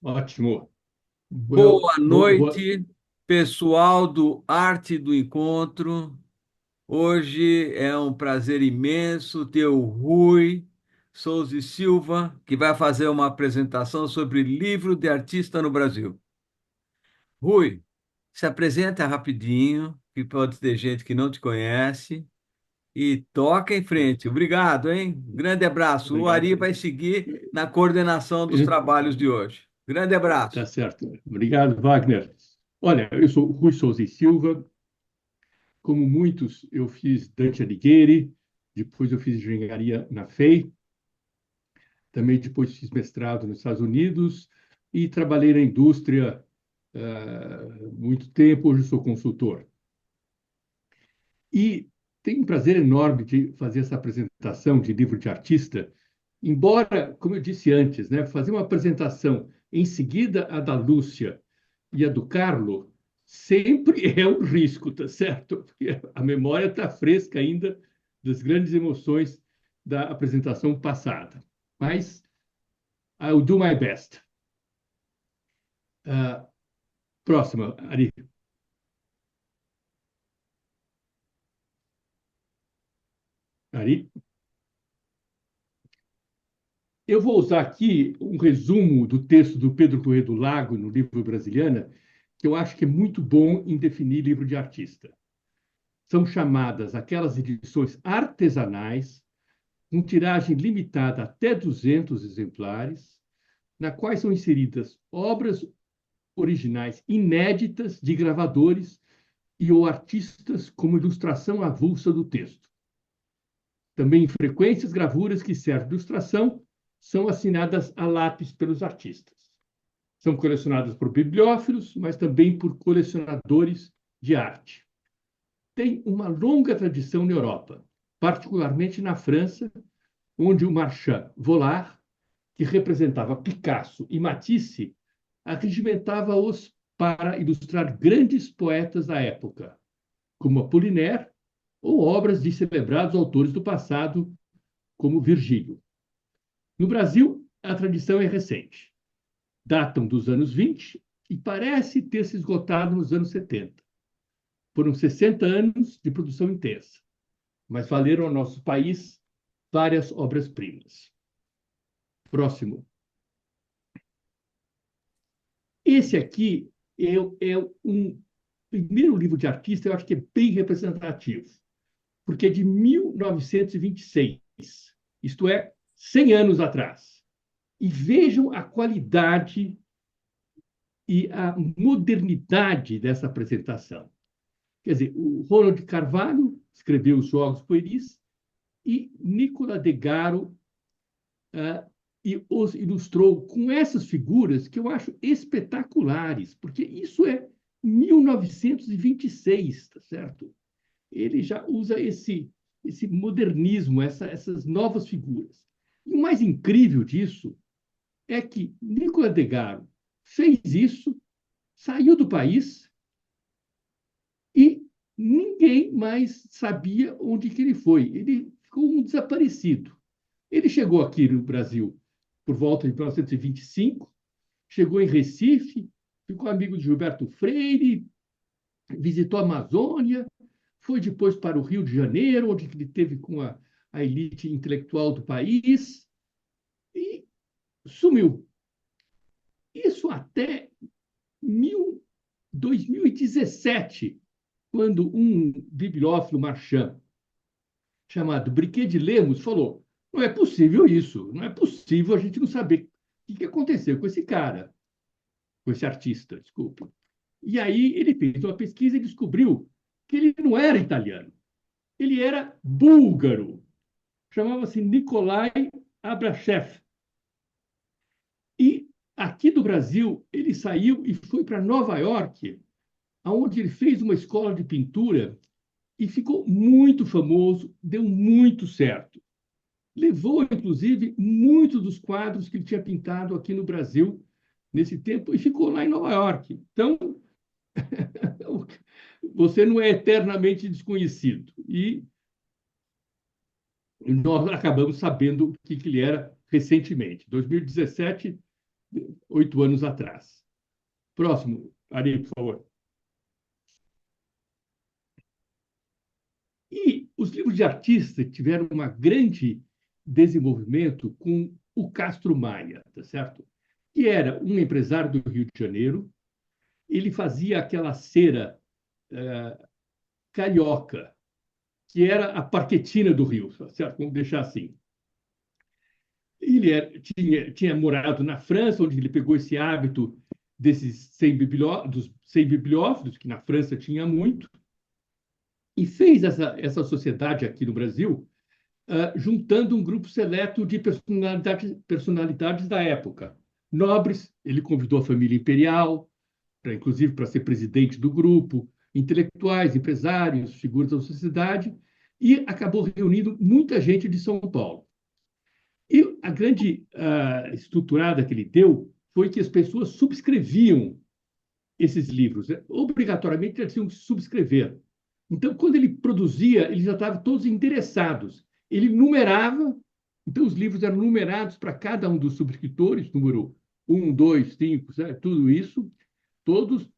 Ótimo. Boa Boa. noite, pessoal do Arte do Encontro. Hoje é um prazer imenso ter o Rui Souza e Silva, que vai fazer uma apresentação sobre livro de artista no Brasil. Rui, se apresenta rapidinho, que pode ter gente que não te conhece, e toca em frente. Obrigado, hein? Grande abraço. O Obrigado. Ari vai seguir na coordenação dos trabalhos de hoje. Grande Tá abraço. certo. Obrigado, Wagner. Olha, eu sou Rui Souza e Silva. Como muitos, eu fiz Dante Alighieri, depois eu fiz engenharia na FEI, também depois fiz mestrado nos Estados Unidos e trabalhei na indústria muito tempo. Hoje sou consultor. E tenho um prazer enorme de fazer essa apresentação de livro de artista, embora, como eu disse antes, né, fazer uma apresentação em seguida a da Lúcia e a do Carlo sempre é um risco, tá certo? Porque a memória está fresca ainda das grandes emoções da apresentação passada. Mas I'll do my best. Uh, Próxima, Ari. Ari. Eu vou usar aqui um resumo do texto do Pedro Corrêa do Lago, no livro Brasiliana, que eu acho que é muito bom em definir livro de artista. São chamadas aquelas edições artesanais, com tiragem limitada até 200 exemplares, na quais são inseridas obras originais inéditas de gravadores e ou artistas como ilustração avulsa do texto. Também frequentes gravuras que servem de ilustração são assinadas a lápis pelos artistas. São colecionadas por bibliófilos, mas também por colecionadores de arte. Tem uma longa tradição na Europa, particularmente na França, onde o marchand Vollard, que representava Picasso e Matisse, arregimentava-os para ilustrar grandes poetas da época, como Apollinaire, ou obras de celebrados autores do passado, como Virgílio. No Brasil, a tradição é recente. Datam dos anos 20 e parece ter se esgotado nos anos 70. Foram 60 anos de produção intensa, mas valeram ao nosso país várias obras-primas. Próximo. Esse aqui é um primeiro livro de artista, eu acho que é bem representativo, porque é de 1926, isto é, 100 anos atrás. E vejam a qualidade e a modernidade dessa apresentação. Quer dizer, o Ronald Carvalho escreveu os Jogos Pueris e Nicola de Garo e os ilustrou com essas figuras que eu acho espetaculares, porque isso é 1926, tá certo? Ele já usa esse modernismo, essas novas figuras. E o mais incrível disso é que Nicola de Garo fez isso, saiu do país e ninguém mais sabia onde que ele foi. Ele ficou um desaparecido. Ele chegou aqui no Brasil por volta de 1925, chegou em Recife, ficou amigo de Gilberto Freire, visitou a Amazônia, foi depois para o Rio de Janeiro, onde ele teve com a elite intelectual do país e sumiu. Isso até 2017, quando um bibliófilo marchand chamado Briquet de Lemos falou: não é possível isso, não é possível a gente não saber o que aconteceu com esse cara, com esse artista, desculpa. E aí ele fez uma pesquisa e descobriu que ele não era italiano, ele era búlgaro, chamava-se Nikolai Abrachev. E aqui do Brasil, ele saiu e foi para Nova York, onde ele fez uma escola de pintura e ficou muito famoso, deu muito certo. Levou, inclusive, muitos dos quadros que ele tinha pintado aqui no Brasil nesse tempo e ficou lá em Nova York. Então, você não é eternamente desconhecido. E nós acabamos sabendo o que ele era recentemente, 2017, 8 anos atrás. Próximo, Ari, por favor. E os livros de artista tiveram um grande desenvolvimento com o Castro Maia, tá certo? Que era um empresário do Rio de Janeiro. Ele fazia aquela cera carioca, que era a Parquetina do Rio, tá certo? Vamos deixar assim. Tinha morado na França, onde ele pegou esse hábito dos 100 bibliófilos, que na França tinha muito, e fez essa sociedade aqui no Brasil, juntando um grupo seleto de personalidades da época. Nobres, ele convidou a família imperial, inclusive para ser presidente do grupo, intelectuais, empresários, figuras da sociedade, e acabou reunindo muita gente de São Paulo. E a grande estruturada que ele deu foi que as pessoas subscreviam esses livros. Obrigatoriamente, eles tinham que subscrever. Então, quando ele produzia, eles já estavam todos interessados. Ele numerava, então os livros eram numerados para cada um dos subscritores, número 1, 2, 5, tudo isso, todos.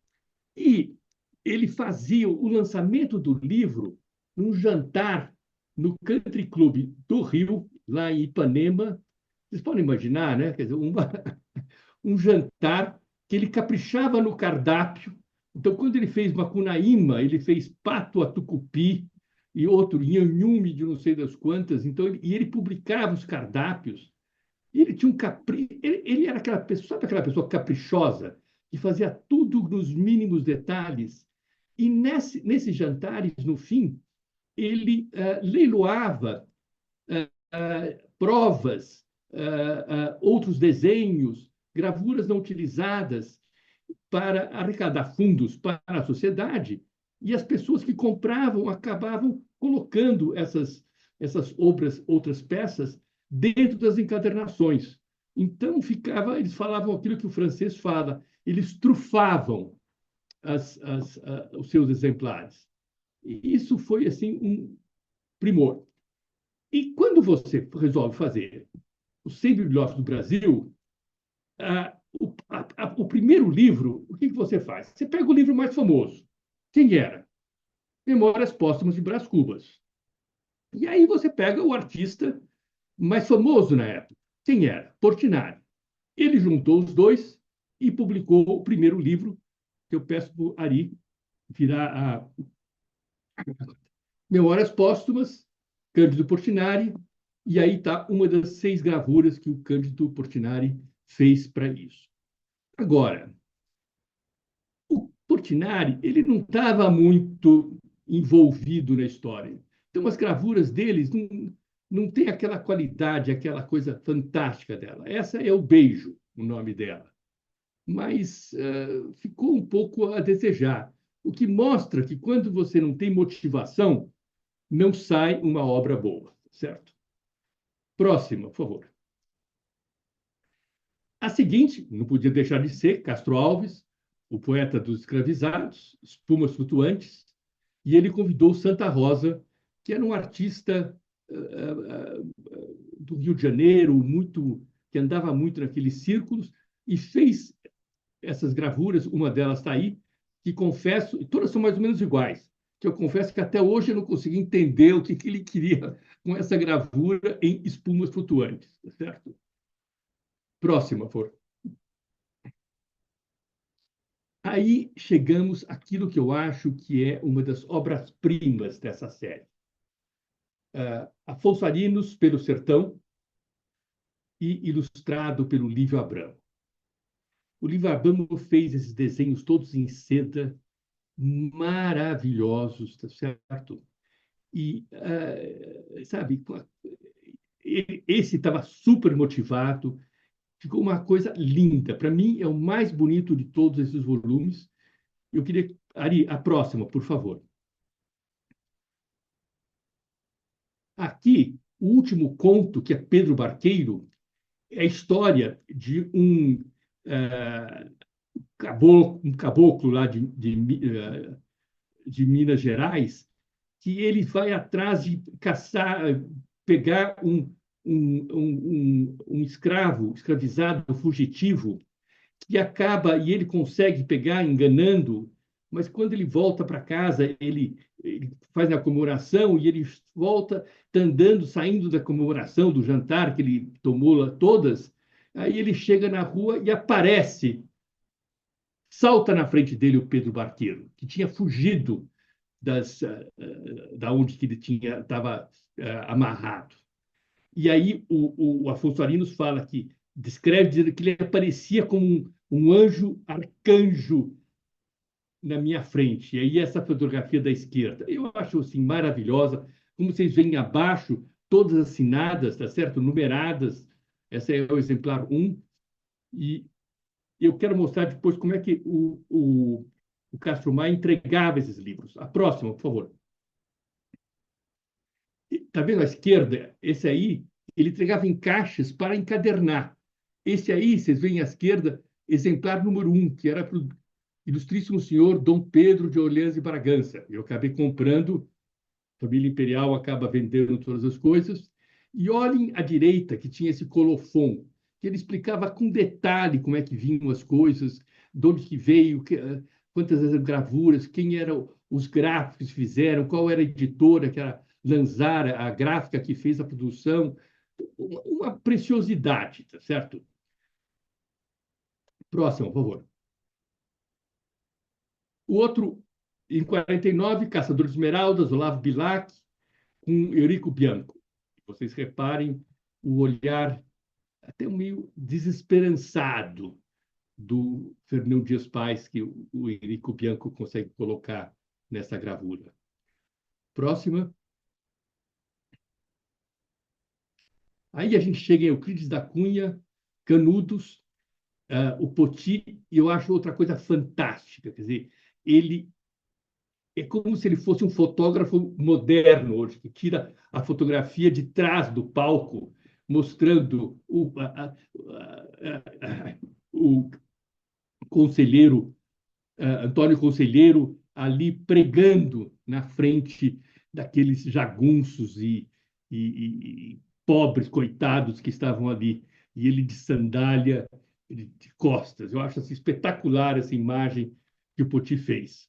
E ele fazia o lançamento do livro num jantar no Country Club do Rio, lá em Ipanema. Vocês podem imaginar, né? Quer dizer, um jantar que ele caprichava no cardápio. Então, quando ele fez Macunaíma, ele fez pato a tucupi e outro inhamume de não sei das quantas. Então, ele publicava os cardápios. E ele tinha um ele era aquela pessoa, sabe aquela pessoa caprichosa que fazia tudo nos mínimos detalhes. E nesses jantares, no fim, ele leiloava provas, outros desenhos, gravuras não utilizadas para arrecadar fundos para a sociedade, e as pessoas que compravam acabavam colocando essas obras, outras peças, dentro das encadernações. Então, eles falavam aquilo que o francês fala, eles trufavam os seus exemplares. E isso foi, assim, um primor. E quando você resolve fazer os 100 bibliófilos do Brasil, o primeiro livro, o que você faz? Você pega o livro mais famoso. Quem era? Memórias Póstumas de Brás Cubas. E aí você pega o artista mais famoso na época. Quem era? Portinari. Ele juntou os dois e publicou o primeiro livro, que eu peço para o Ari virar a Memórias Póstumas, Cândido Portinari, e aí está uma das 6 gravuras que o Cândido Portinari fez para isso. Agora, o Portinari ele não estava muito envolvido na história. Então, as gravuras deles não têm aquela qualidade, aquela coisa fantástica dela. Essa é o Beijo, o nome dela. Mas ficou um pouco a desejar, o que mostra que quando você não tem motivação, não sai uma obra boa, certo? Próxima, por favor. A seguinte, não podia deixar de ser Castro Alves, o poeta dos escravizados, Espumas Flutuantes, e ele convidou Santa Rosa, que era um artista do Rio de Janeiro, que andava muito naqueles círculos, e fez essas gravuras, uma delas está aí, que confesso, todas são mais ou menos iguais, que eu confesso que até hoje eu não consegui entender o que ele queria com essa gravura em espumas flutuantes, certo? Próxima, por. Aí chegamos àquilo que eu acho que é uma das obras-primas dessa série. Afonso Arinos, Pelo Sertão, e ilustrado pelo Lívio Abramo. O Lívio Abramo fez esses desenhos todos em seda, maravilhosos, tá certo? E, sabe, esse estava super motivado, ficou uma coisa linda. Para mim, é o mais bonito de todos esses volumes. Eu queria... Ari, a próxima, por favor. Aqui, o último conto, que é Pedro Barqueiro, é a história de um caboclo lá de Minas Gerais, que ele vai atrás de caçar, pegar um escravo, escravizado, fugitivo, que acaba e ele consegue pegar enganando, mas quando ele volta para casa, ele faz a comemoração e ele volta, tá andando, saindo da comemoração, do jantar que ele tomou lá todas, aí ele chega na rua e aparece, salta na frente dele o Pedro Barqueiro, que tinha fugido da onde que ele tinha estava amarrado. E aí o Afonso Arinos fala que descreve dizendo que ele aparecia como um anjo arcanjo na minha frente. E aí essa fotografia da esquerda, eu acho assim maravilhosa, como vocês veem abaixo, todas assinadas, tá certo? Numeradas. Essa é o exemplar um. E eu quero mostrar depois como é que o Castro Maia entregava esses livros. A próxima, por favor. Está vendo à esquerda? Esse aí, ele entregava em caixas para encadernar. Esse aí, vocês veem à esquerda, exemplar número um, que era para o ilustríssimo senhor Dom Pedro de Orleans e Bragança. Eu acabei comprando, a família imperial acaba vendendo todas as coisas. E olhem à direita, que tinha esse colofão, que ele explicava com detalhe como é que vinham as coisas, de onde que veio, quantas as gravuras, quem eram os gráficos que fizeram, qual era a editora, que era Lanzara, a gráfica que fez a produção. Uma preciosidade, tá certo? Próximo, por favor. O outro, em 49, Caçador de Esmeraldas, Olavo Bilac, com Eurico Bianco. Vocês reparem o olhar até meio desesperançado do Fernão Dias Pais, que o Eurico Bianco consegue colocar nessa gravura. Próxima. Aí a gente chega em Euclides da Cunha, Canudos, o Poti, e eu acho outra coisa fantástica, quer dizer, ele é como se ele fosse um fotógrafo moderno hoje, que tira a fotografia de trás do palco, mostrando o conselheiro, Antônio Conselheiro, ali pregando na frente daqueles jagunços e pobres, coitados que estavam ali, e ele de sandália, de costas. Eu acho assim, espetacular essa imagem que o Poti fez.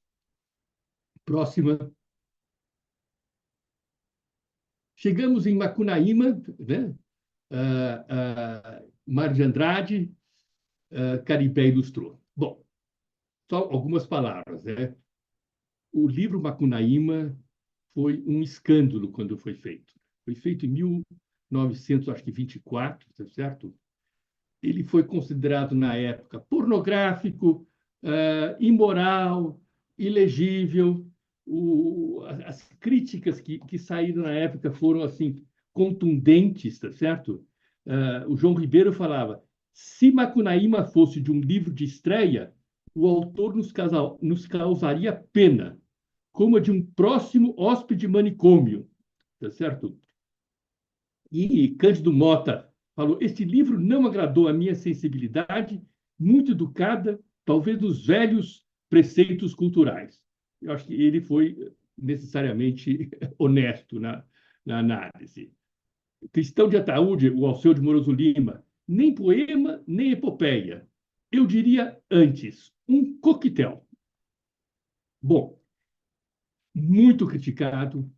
Próxima. Chegamos em Macunaíma, né? Mar de Andrade, Caribé ilustrou. Bom, só algumas palavras, né? O livro Macunaíma foi um escândalo quando foi feito. Foi feito em 1924, tá certo? Ele foi considerado, na época, pornográfico, imoral, ilegível. As críticas que saíram na época foram assim contundentes, tá certo? O João Ribeiro falava: se Macunaíma fosse de um livro de estreia, o autor nos causaria pena, como a de um próximo hóspede manicômio, tá certo? E Cândido Mota falou: este livro não agradou a minha sensibilidade, muito educada, talvez dos velhos preceitos culturais. Eu acho que ele foi necessariamente honesto na análise. Cristão de Ataúde, o Alceu de Moroso Lima, nem poema, nem epopeia. Eu diria antes, um coquetel. Bom, muito criticado,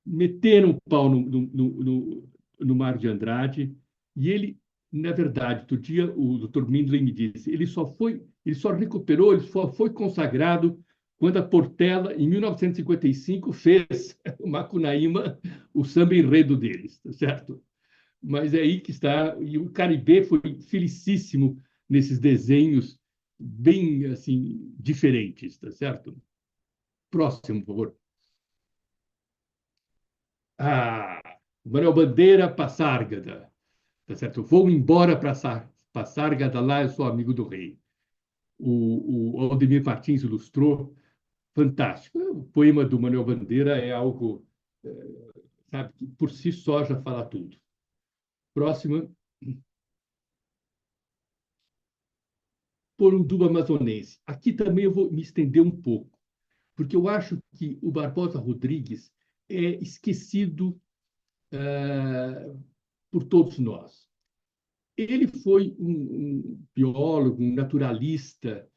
meteram o pau no Mar de Andrade, e ele, na verdade, outro dia o Dr. Mindley me disse, ele só recuperou, ele só foi consagrado quando a Portela, em 1955, fez o Macunaíma, o samba enredo deles, tá certo? Mas é aí que está, e o Caribé foi felicíssimo nesses desenhos bem assim diferentes, tá certo? Próximo, por favor. Ah, Manuel Bandeira Passárgada, tá certo? Vou embora para Passárgada, lá eu sou amigo do rei. O Aldemir Martins ilustrou, fantástico. O poema do Manuel Bandeira é algo, sabe, que por si só já fala tudo. Próxima. Poronduba Amazonense. Aqui também eu vou me estender um pouco, porque eu acho que o Barbosa Rodrigues é esquecido por todos nós. Ele foi um biólogo, um naturalista,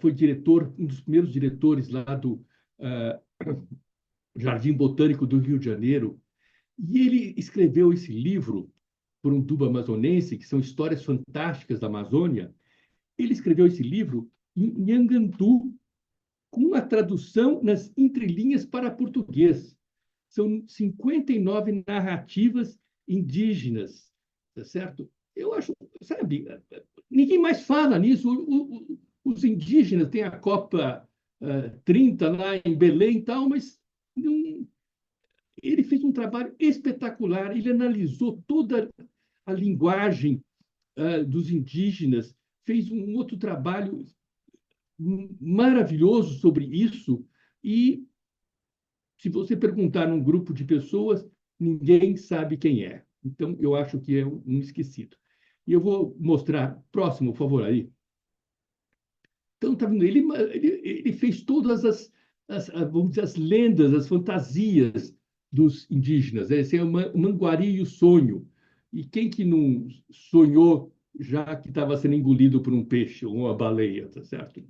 foi diretor, um dos primeiros diretores lá do Jardim Botânico do Rio de Janeiro, e ele escreveu esse livro por um dubo amazonense, que são histórias fantásticas da Amazônia. Ele escreveu esse livro em Nhangandu, com a tradução nas entrelinhas para português. São 59 narrativas indígenas, tá certo? Eu acho, sabe, ninguém mais fala nisso. Os indígenas têm a Copa 30 lá em Belém e tal, mas não, ele fez um trabalho espetacular. Ele analisou toda a linguagem dos indígenas, fez um outro trabalho maravilhoso sobre isso. E se você perguntar num grupo de pessoas, ninguém sabe quem é. Então, eu acho que é um esquecido. E eu vou mostrar, próximo, por favor, aí. Então, tá vendo? Ele fez todas vamos dizer, as lendas, as fantasias dos indígenas. Esse é o Manguari e o Sonho. E quem que não sonhou já que estava sendo engolido por um peixe ou uma baleia, tá certo?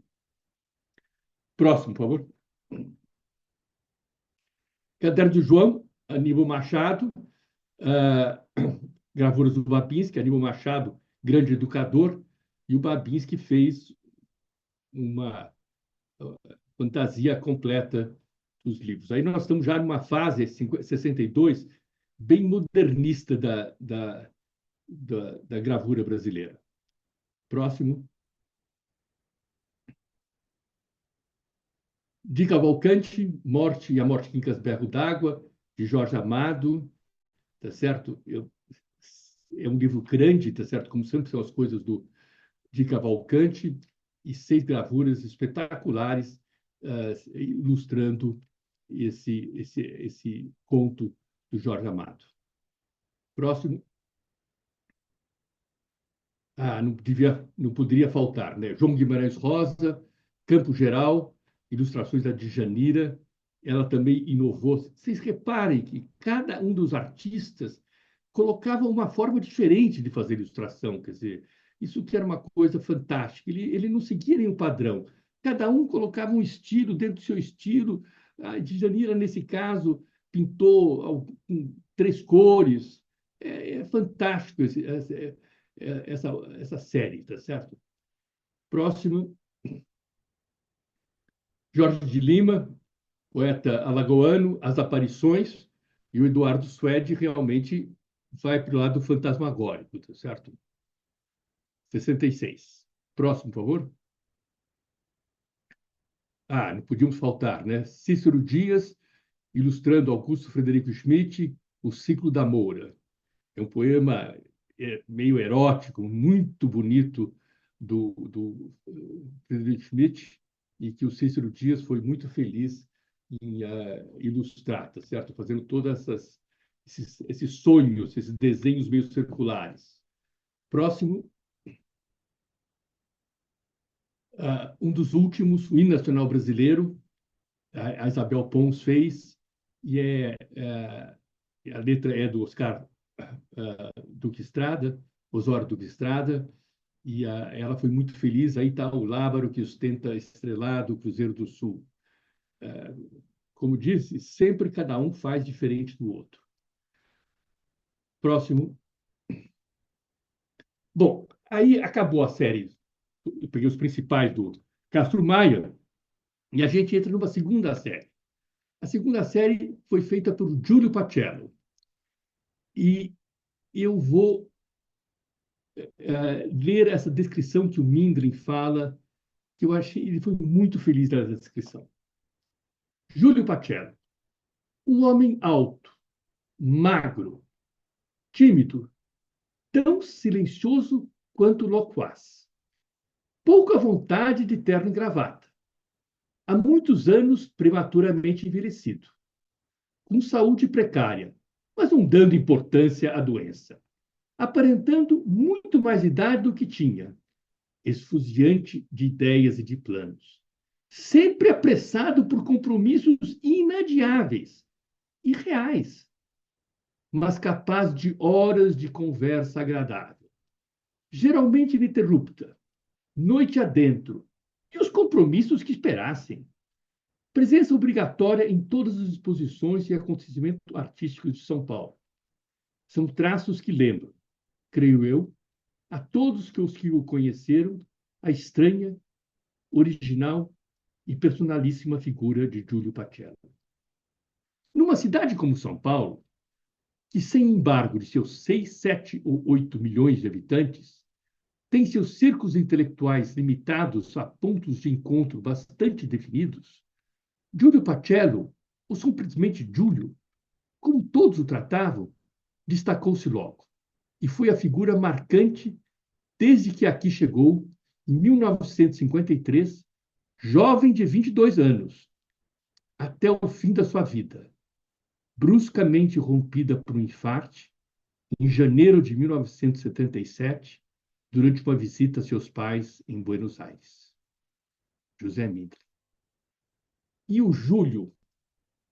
Próximo, por favor. Caderno de João, Aníbal Machado, gravuras do Babinski, Aníbal Machado, grande educador, e o Babinski fez uma fantasia completa dos livros. Aí nós estamos já numa fase, 62, bem modernista da gravura brasileira. Próximo. De Cavalcante, Morte e a Morte Quincas Berro d'Água, de Jorge Amado, tá certo? É um livro grande, tá certo? Como sempre são as coisas de Cavalcante, e 6 gravuras espetaculares ilustrando esse conto do Jorge Amado. Próximo. Não poderia faltar, né? João Guimarães Rosa, Campo Geral, ilustrações da Djanira. Ela também inovou. Vocês reparem que cada um dos artistas colocava uma forma diferente de fazer ilustração, quer dizer, isso que era uma coisa fantástica. Ele não seguia nenhum padrão. Cada um colocava um estilo dentro do seu estilo. A Djanira, nesse caso, pintou com 3 cores. É fantástico essa série, tá certo? Próximo, Jorge de Lima, poeta alagoano, As Aparições, e o Eduardo Suede realmente vai para o lado fantasmagórico, tá certo? 66. Próximo, por favor. Não podíamos faltar, né? Cícero Dias, ilustrando Augusto Frederico Schmidt, O Ciclo da Moura. É um poema meio erótico, muito bonito, do Friedrich Schmidt, e que o Cícero Dias foi muito feliz em ilustrar, tá certo? Fazendo todos esses sonhos, esses desenhos meio circulares. Próximo, um dos últimos, o hino nacional brasileiro, a Isabel Pons fez, e a letra é do Oscar Duque Estrada, Osório Duque Estrada, e ela foi muito feliz. Aí está o Lábaro que ostenta estrelado, o Cruzeiro do Sul. Como disse, sempre cada um faz diferente do outro. Próximo. Bom, aí acabou a série. Eu peguei os principais do Castro Maia e a gente entra numa segunda série. A segunda série foi feita por Júlio Pacello. E eu vou ler essa descrição que o Mindlin fala, que eu achei, ele foi muito feliz nessa descrição. Júlio Pacello, um homem alto, magro, tímido, tão silencioso quanto loquaz. Pouca vontade de terno e gravata. Há muitos anos prematuramente envelhecido. Com saúde precária, mas não dando importância à doença. Aparentando muito mais idade do que tinha. Esfuziante de ideias e de planos. Sempre apressado por compromissos inadiáveis e reais. mas capaz de horas de conversa agradável, geralmente ininterrupta, noite adentro, e os compromissos que esperassem. Presença obrigatória em todas as exposições e acontecimentos artísticos de São Paulo. São traços que lembram, creio eu, a todos os que o conheceram, a estranha, original e personalíssima figura de Júlio Pacelli. Numa cidade como São Paulo, que sem embargo de seus 6, 7 ou 8 milhões de habitantes, tem seus círculos intelectuais limitados a pontos de encontro bastante definidos, Júlio Pacelli, ou simplesmente Júlio, como todos o tratavam, destacou-se logo e foi a figura marcante desde que aqui chegou, em 1953, jovem de 22 anos, até o fim da sua vida, bruscamente rompida por um infarte, em janeiro de 1977, durante uma visita a seus pais em Buenos Aires. José Mindre. E o Júlio,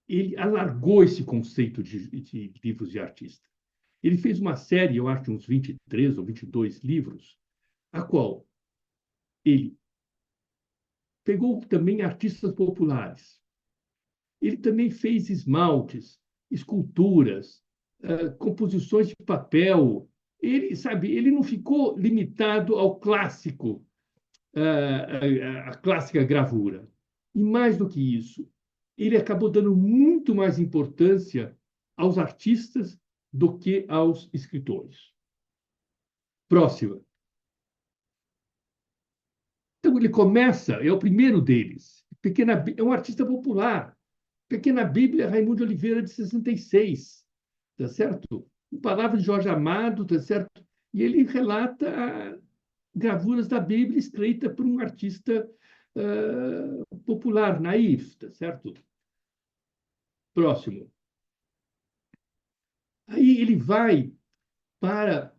ele alargou esse conceito de livros de artista. Ele fez uma série, eu acho, de uns 23 ou 22 livros, a qual ele pegou também artistas populares. Ele também fez esmaltes, esculturas, composições de papel. Ele, sabe, ele não ficou limitado ao clássico, a clássica gravura. E mais do que isso, ele acabou dando muito mais importância aos artistas do que aos escritores. Próxima. Então, ele começa, é o primeiro deles. É um artista popular. Pequena Bíblia, Raimundo de Oliveira, de 66, tá certo? Palavras de Jorge Amado, tá certo? E ele relata gravuras da Bíblia escrita por um artista popular, naif, tá certo? Próximo. Aí ele vai para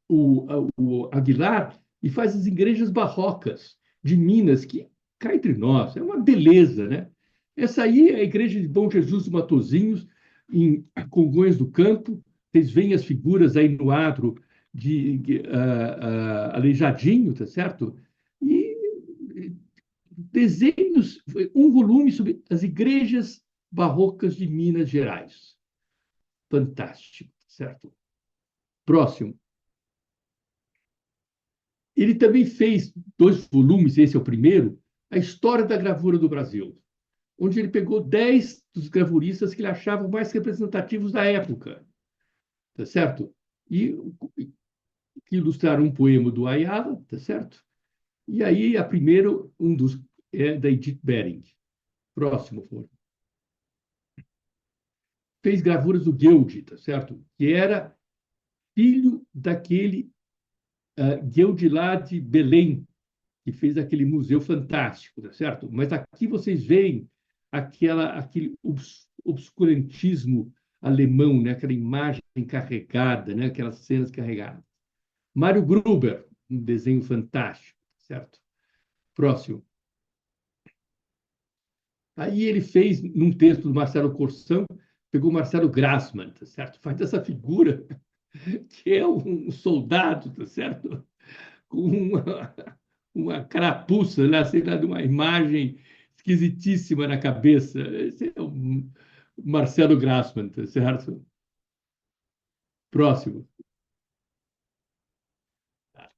o Aguilar e faz as igrejas barrocas de Minas, que cá entre nós, é uma beleza, né? Essa aí é a igreja de Bom Jesus dos Matozinhos, em Congonhas do Campo. Vocês veem as figuras aí no adro de Aleijadinho, tá certo? E desenhos, um volume sobre as igrejas barrocas de Minas Gerais. Fantástico, certo? Próximo. Ele também fez 2 volumes, esse é o primeiro, A História da Gravura do Brasil, onde ele pegou 10 dos gravuristas que ele achava mais representativos da época, tá certo? E que ilustraram um poema do Ayala, tá certo? E aí, a primeiro, um dos é da Edith Bering. Próximo, por favor. Fez gravuras do Guilde, tá certo? Que era filho daquele Guilde lá de Belém, que fez aquele museu fantástico, tá certo? Mas aqui vocês veem aquele obscurantismo alemão, né? Aquela imagem carregada, né? Aquelas cenas carregadas. Mário Gruber, um desenho fantástico, certo? Próximo. Aí ele fez, num texto do Marcelo Corção, pegou Marcelo Grassmann, tá certo? Faz essa figura que é um soldado, tá certo? Com uma carapuça, né? Sei lá, de uma imagem esquisitíssima na cabeça. Esse é o Marcelo Grassmann, tá certo? Próximo.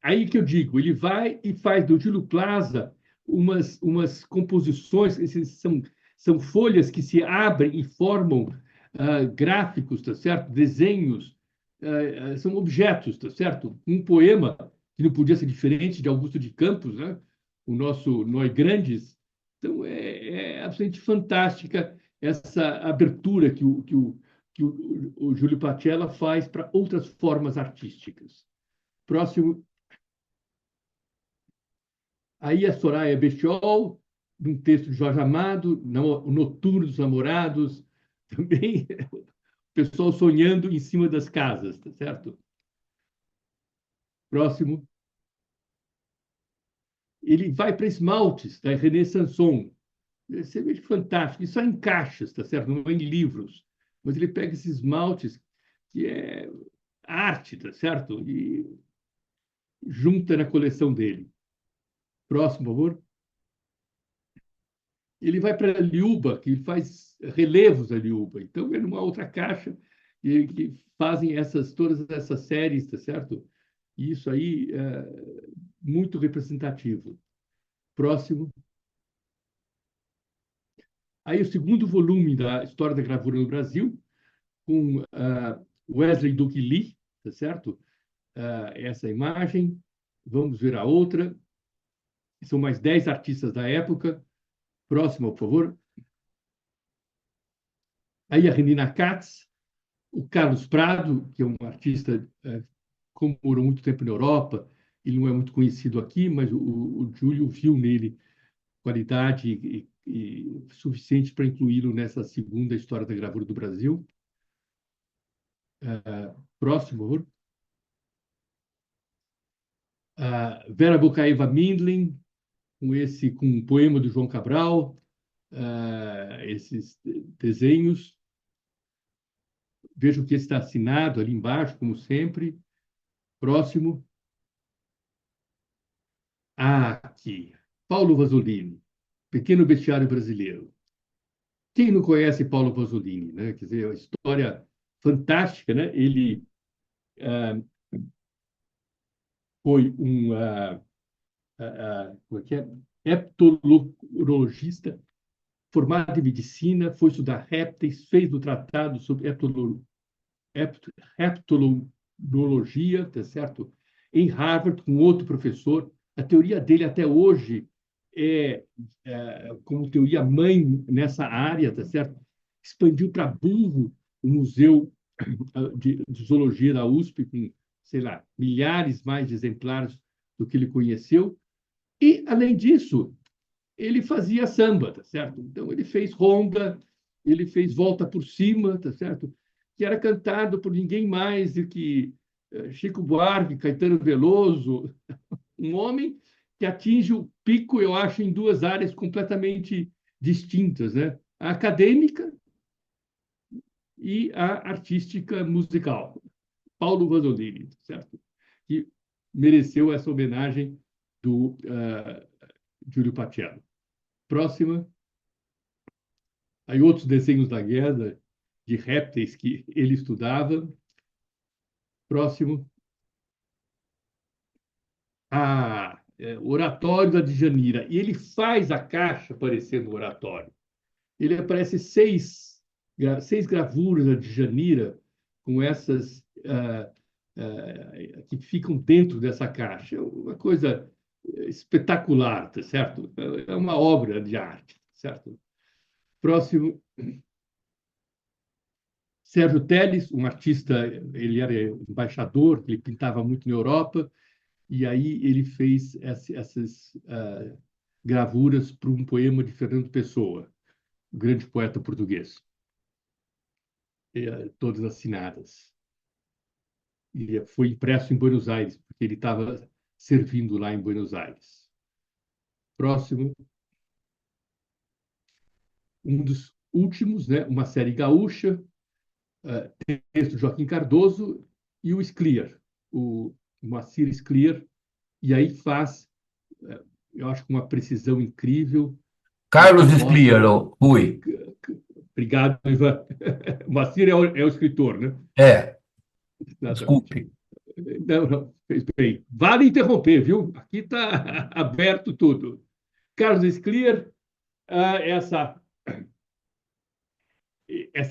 Aí que eu digo, ele vai e faz do Júlio Plaza umas composições, são folhas que se abrem e formam gráficos, tá certo? Desenhos, são objetos, tá certo? Um poema que não podia ser diferente de Augusto de Campos, né? O nosso Nós Grandes. Então, é absolutamente fantástica essa abertura que o Júlio Pacella faz para outras formas artísticas. Próximo. Aí a Soraya Bestiol, num texto de Jorge Amado, O Noturno dos Namorados, também o pessoal sonhando em cima das casas, tá certo? Próximo. Ele vai para esmaltes, da René Sanson. Isso é fantástico. Isso só em caixas, tá certo? Não é em livros. Mas ele pega esses esmaltes, que é arte, tá certo? E junta na coleção dele. Próximo, por favor. Ele vai para a Liuba, que faz relevos da Liuba. Então, é numa outra caixa que fazem todas essas séries, tá certo? E isso aí é muito representativo. Próximo. Aí o segundo volume da História da Gravura no Brasil, com Wesley Duke Lee, tá certo? Essa imagem. Vamos ver a outra. São mais 10 artistas da época. Próximo, por favor. Aí a Renina Katz, o Carlos Prado, que é um artista como morou muito tempo na Europa, ele não é muito conhecido aqui, mas o Júlio viu nele qualidade e suficiente para incluí-lo nessa segunda história da gravura do Brasil. Próximo, por favor. Vera Bocaeva Mindlin, com um poema do João Cabral, esses desenhos. Vejo que está assinado ali embaixo, como sempre. Próximo. Aqui. Paulo Vasolini, Pequeno Bestiário Brasileiro. Quem não conhece Paulo Vasolini, né? Quer dizer, é uma história fantástica, né? Ele foi como é que é? Heptologista, formado em medicina, foi estudar répteis, fez o tratado sobre heptologia, tá certo? Em Harvard, com outro professor. A teoria dele até hoje como teoria mãe nessa área, tá certo? Expandiu para burro o Museu de Zoologia da USP, com, sei lá, milhares mais de exemplares do que ele conheceu. E, além disso, ele fazia samba, tá certo? Então, ele fez ronda, ele fez volta por cima, tá certo? Que era cantado por ninguém mais do que Chico Buarque, Caetano Veloso, um homem que atinge o pico, eu acho, em duas áreas completamente distintas, né? A acadêmica e a artística musical. Paulo Vanzolini, certo? Que mereceu essa homenagem do Júlio Pacello. Próxima. Aí outros desenhos da guerra, de répteis que ele estudava. Próximo. Oratório da Djanira. E ele faz a caixa parecendo um oratório. Ele aparece seis gravuras da Djanira com essas que ficam dentro dessa caixa. É uma coisa espetacular, tá certo? É uma obra de arte, certo? Próximo, Sérgio Teles, um artista, ele era embaixador, ele pintava muito na Europa, e aí ele fez essas gravuras para um poema de Fernando Pessoa, o grande poeta português, todas assinadas. E foi impresso em Buenos Aires, porque ele estava servindo lá em Buenos Aires. Próximo, um dos últimos, né, uma série gaúcha, texto de Joaquim Cardoso e o Scliar, o Moacir Scliar, e aí faz, eu acho, com uma precisão incrível, uma Carlos carroça. Scliar, Rui. Obrigado, Ivan. Moacir é o escritor, né? É, Exatamente. desculpe. Não, não, fez bem. Vale interromper, viu? Aqui está aberto tudo. Carlos Scliar, essa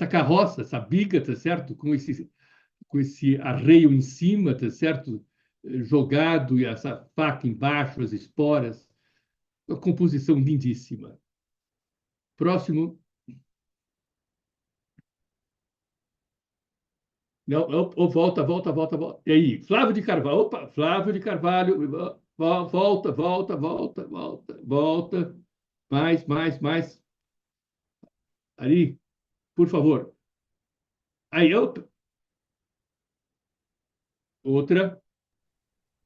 carroça, essa biga, tá certo? Com esse arreio em cima, tá certo? Jogado e essa faca embaixo, as esporas. Uma composição lindíssima. Próximo. Não, volta, volta, volta, volta. E aí, Flávio de Carvalho. Opa, Flávio de Carvalho. Volta, volta, volta, volta, volta. Mais, mais, mais. Ali, por favor. Aí, outra,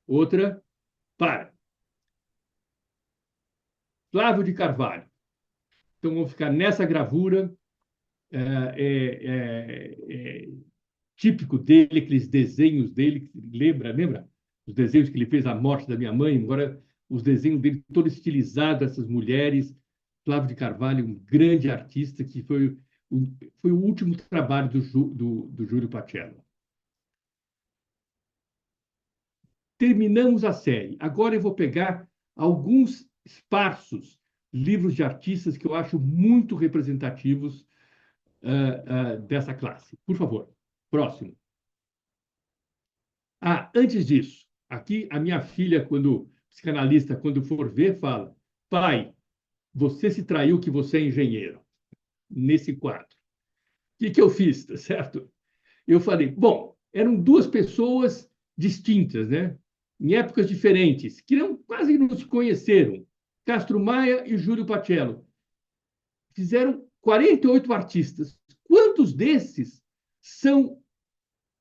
outra. Para. Flávio de Carvalho. Então, vamos ficar nessa gravura. É, é, é, típico dele, aqueles desenhos dele, lembra? Os desenhos que ele fez à morte da minha mãe, agora os desenhos dele todos estilizados, essas mulheres. Flávio de Carvalho, um grande artista que foi o último trabalho do Júlio Pacello. Terminamos a série. Agora eu vou pegar alguns esparsos livros de artistas que eu acho muito representativos dessa classe. Por favor, próximo. Antes disso, aqui a minha filha, quando psicanalista, quando for ver, fala: pai, você se traiu que você é engenheiro, nesse quadro. O que eu fiz, tá certo? Eu falei, bom, eram duas pessoas distintas, né? Em épocas diferentes, que quase não se conheceram. Castro Maia e Júlio Pacello. Fizeram 48 artistas. Quantos desses são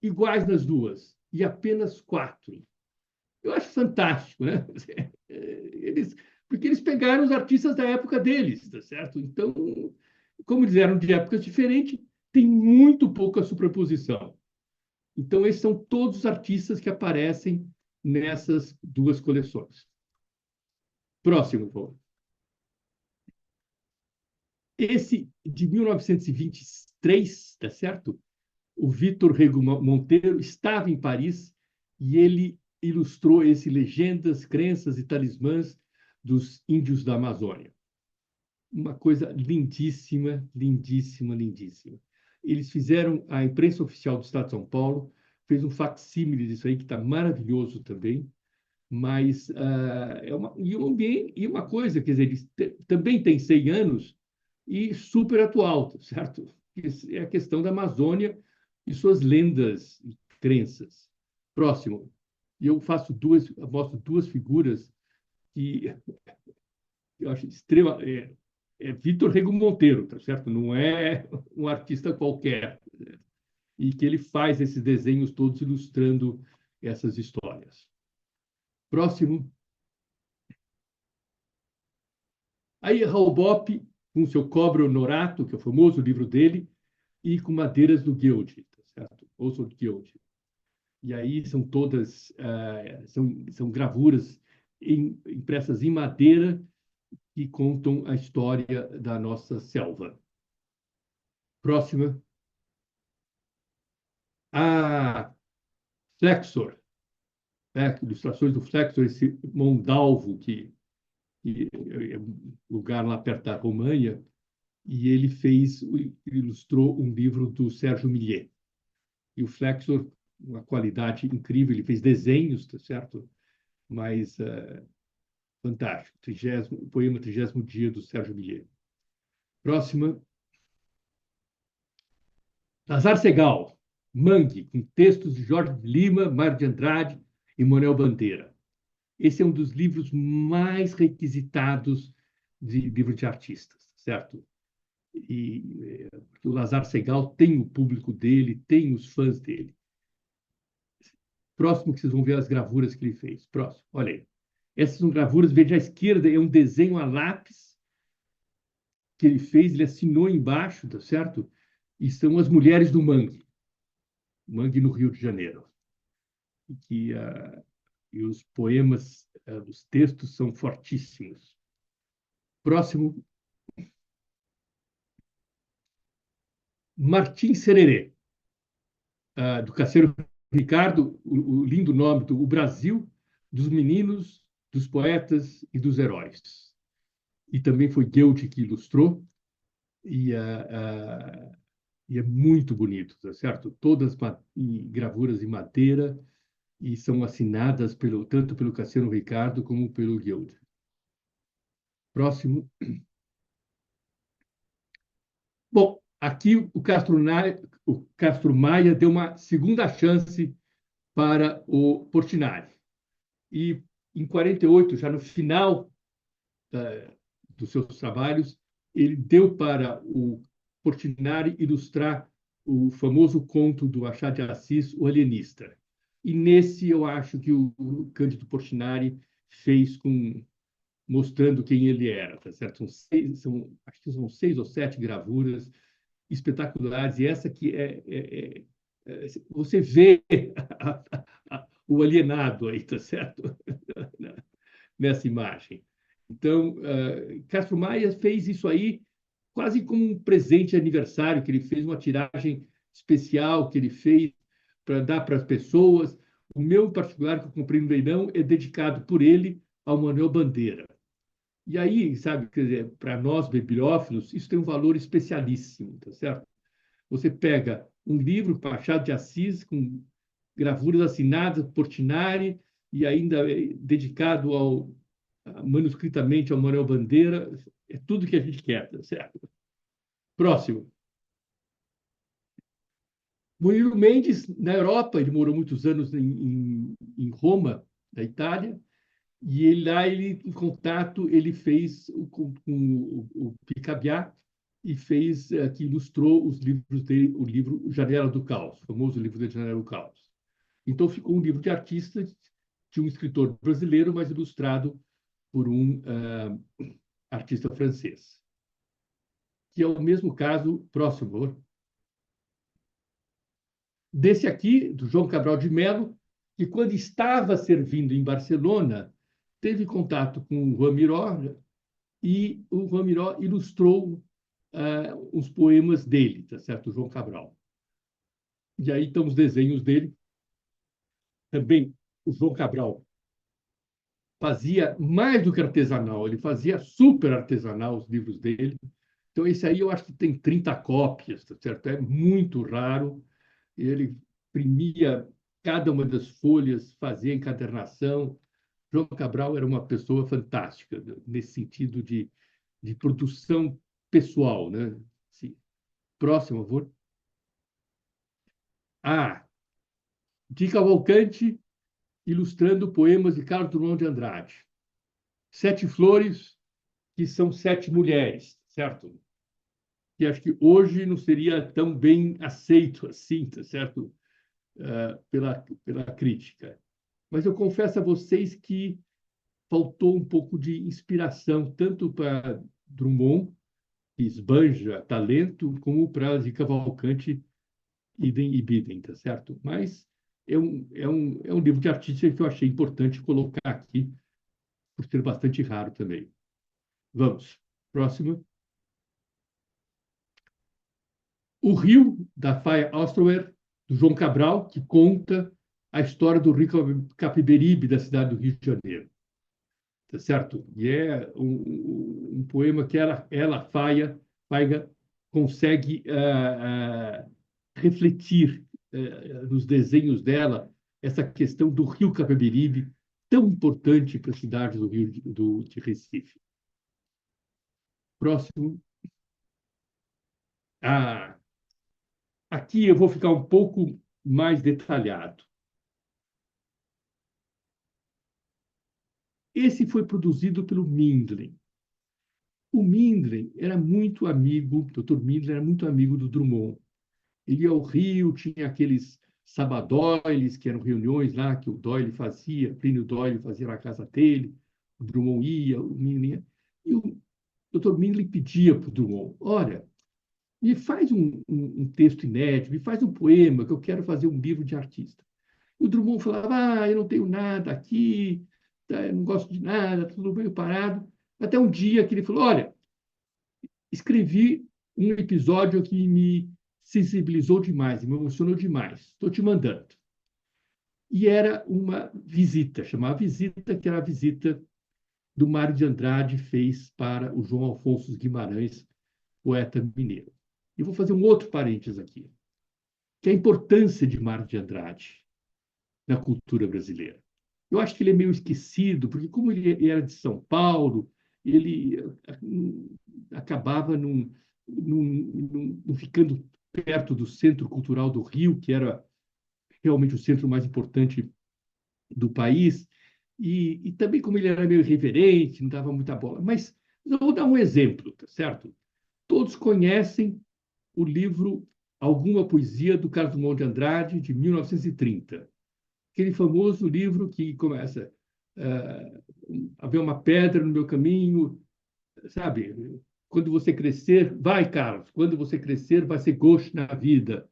iguais nas duas? E apenas 4. Eu acho fantástico, né? Porque eles pegaram os artistas da época deles, tá certo? Então, como eles eram de épocas diferentes, tem muito pouca superposição. Então, esses são todos os artistas que aparecem nessas duas coleções. Próximo, por favor. Esse de 1923, tá certo? O Vitor Rego Monteiro estava em Paris e ele ilustrou esse Legendas, Crenças e Talismãs dos Índios da Amazônia. Uma coisa lindíssima, lindíssima, lindíssima. Eles fizeram, a imprensa oficial do Estado de São Paulo fez um facsímile disso aí, que está maravilhoso também, mas e uma coisa, quer dizer, também tem 100 anos e super atual, certo? É a questão da Amazônia e suas lendas e crenças. Próximo. E eu mostro duas figuras que eu acho extrema. É Vitor Rego Monteiro, tá certo? Não é um artista qualquer. E que ele faz esses desenhos todos ilustrando essas histórias. Próximo. Aí Raul Bopp, com seu Cobre Honorato, que é o famoso livro dele, e com madeiras do Guild, tá certo? Oswald Guild. E aí são todas são gravuras impressas em madeira que contam a história da nossa selva. Próxima. A Flexor, ilustrações do Flexor, esse Mondalvo, que é um lugar lá perto da Romanha, e ele ilustrou um livro do Sérgio Millet. E o Flexor, uma qualidade incrível, ele fez desenhos, tá certo? Mas fantástico. Poema 30º dia do Sérgio Millet. Próxima. Lazar Segal, Mangue, com textos de Jorge Lima, Mário de Andrade e Manuel Bandeira. Esse é um dos livros mais requisitados de livro de artistas, certo? E o Lazar Segal tem o público dele, tem os fãs dele. Próximo que vocês vão ver as gravuras que ele fez. Próximo, olha aí. Essas são gravuras, veja à esquerda, é um desenho a lápis que ele fez, ele assinou embaixo, tá certo? E são as mulheres do Mangue, Mangue no Rio de Janeiro. E os poemas, os textos são fortíssimos. Próximo, Martim Sererê, do Cassiano Ricardo, o lindo nome do O Brasil dos Meninos, dos Poetas e dos Heróis. E também foi Goethe que ilustrou, e é muito bonito, tá certo? Todas gravuras em madeira e são assinadas tanto pelo Cassiano Ricardo como pelo Goethe. Próximo. Bom, aqui o Castro Maia deu uma segunda chance para o Portinari. E em 48, já no final dos seus trabalhos, ele deu para o Portinari ilustrar o famoso conto do Machado de Assis, O Alienista. E nesse eu acho que o Cândido Portinari fez mostrando quem ele era, tá certo? Acho que são 6 ou 7 gravuras espetaculares, e essa que você vê o alienado aí, tá certo? Nessa imagem. Então, Castro Maia fez isso aí quase como um presente de aniversário, que ele fez uma tiragem especial que ele fez para dar para as pessoas. O meu, em particular, que eu comprei no leilão, é dedicado por ele ao Manuel Bandeira. E aí, sabe, quer dizer, para nós bibliófilos, isso tem um valor especialíssimo, tá certo? Você pega um livro, Machado de Assis, com gravuras assinadas por Portinari, e ainda dedicado manuscritamente ao Manuel Bandeira, é tudo que a gente quer, tá certo? Próximo. Murilo Mendes, na Europa, ele morou muitos anos em Roma, da Itália, e em contato, ele fez com o Picabia e fez, que ilustrou os livros dele, o livro Janela do Caos, o famoso livro da Janela do Caos. Então, ficou um livro de artista, de um escritor brasileiro, mas ilustrado por um artista francês. Que é o mesmo caso, próximo, desse aqui, do João Cabral de Melo, que quando estava servindo em Barcelona, teve contato com o Juan Miró, e o Juan Miró ilustrou os poemas dele, tá certo? O João Cabral. E aí estão os desenhos dele. Também o João Cabral fazia mais do que artesanal, ele fazia super artesanal os livros dele. Então, esse aí eu acho que tem 30 cópias, tá certo? É muito raro. Ele imprimia cada uma das folhas, fazia encadernação. João Cabral era uma pessoa fantástica, né, nesse sentido de produção pessoal, né? Sim. Próximo, por favor. Ah, de Cavalcante, ilustrando poemas de Carlos Drummond de Andrade. Sete flores, que são sete mulheres, certo? Que acho que hoje não seria tão bem aceito assim, tá certo? Pela crítica. Mas eu confesso a vocês que faltou um pouco de inspiração, tanto para Drummond, que esbanja talento, como para de Cavalcante, idem e bidem, tá certo? Mas é um livro de artista que eu achei importante colocar aqui, por ser bastante raro também. Vamos. Próximo. O Rio, da Faia Osterwehr, do João Cabral, que conta a história do Rio Capiberibe, da cidade do Rio de Janeiro. Tá certo? E é um poema que Faia, Faiga, consegue refletir nos desenhos dela essa questão do Rio Capiberibe, tão importante para a cidade do Rio de Recife. Próximo. Ah, aqui eu vou ficar um pouco mais detalhado. Esse foi produzido pelo Mindlin. O Mindlin era muito amigo, o Dr. Mindlin era muito amigo do Drummond. Ele ia ao Rio, tinha aqueles sabadoiles, que eram reuniões lá que o Doyle fazia, Plínio Doyle fazia na casa dele, o Drummond ia, o Mindlin ia. E o Dr. Mindlin pedia para o Drummond, olha, me faz um texto inédito, me faz um poema, que eu quero fazer um livro de artista. O Drummond falava, eu não tenho nada aqui, eu não gosto de nada, tudo meio parado. Até um dia que ele falou, olha, escrevi um episódio que me sensibilizou demais, me emocionou demais. Estou te mandando. E era uma visita, chamava visita, que era a visita do Mário de Andrade fez para o João Afonso Guimarães, poeta mineiro. E vou fazer um outro parênteses aqui, que é a importância de Mário de Andrade na cultura brasileira. Eu acho que ele é meio esquecido, porque como ele era de São Paulo, ele acabava não ficando perto do Centro Cultural do Rio, que era realmente o centro mais importante do país, e também como ele era meio irreverente, não dava muita bola. Mas eu vou dar um exemplo, tá certo? Todos conhecem o livro Alguma Poesia, do Carlos Drummond de Andrade, de 1930. Aquele famoso livro que começa haver uma pedra no meu caminho, sabe? Quando você crescer, vai, Carlos, quando você crescer, vai ser gosto na vida.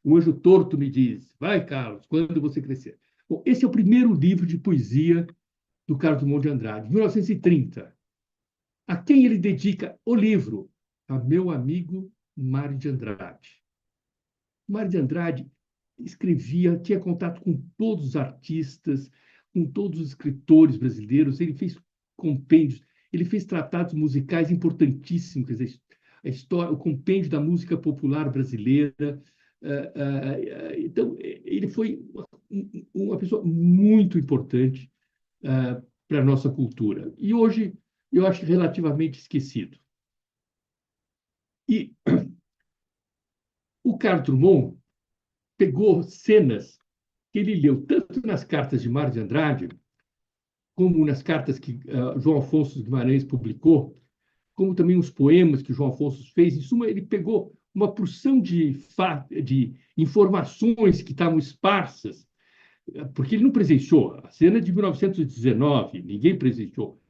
O Anjo Torto me diz: vai, Carlos, quando você crescer. Bom, esse é o primeiro livro de poesia do Carlos Drummond de Andrade, 1930. A quem ele dedica o livro? A meu amigo Mário de Andrade. Mário de Andrade escrevia, tinha contato com todos os artistas, com todos os escritores brasileiros, ele fez compêndios, ele fez tratados musicais importantíssimos, quer dizer, a história, o compêndio da música popular brasileira. Então, ele foi uma pessoa muito importante para a nossa cultura. E hoje, eu acho relativamente esquecido. E o Carlos Drummond pegou cenas que ele leu tanto nas cartas de Mário de Andrade, como nas cartas que João Afonso Guimarães publicou, como também os poemas que João Afonso fez. Em suma, ele pegou uma porção de informações que estavam esparsas, porque ele não presenciou. A cena é de 1919, ninguém presenciou,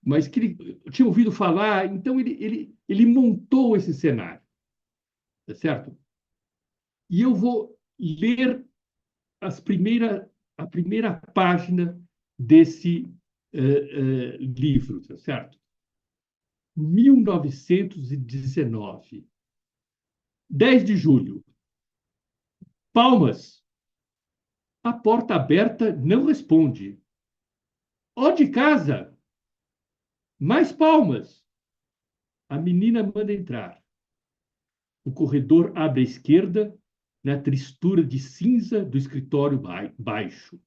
mas que ele tinha ouvido falar, então ele montou esse cenário, tá certo? E eu vou ler a primeira página desse livro, tá certo? 1919, 10 de julho. Palmas. A porta aberta não responde. Ó de casa! Mais palmas! A menina manda entrar. O corredor abre à esquerda, na tristura de cinza do escritório baixo.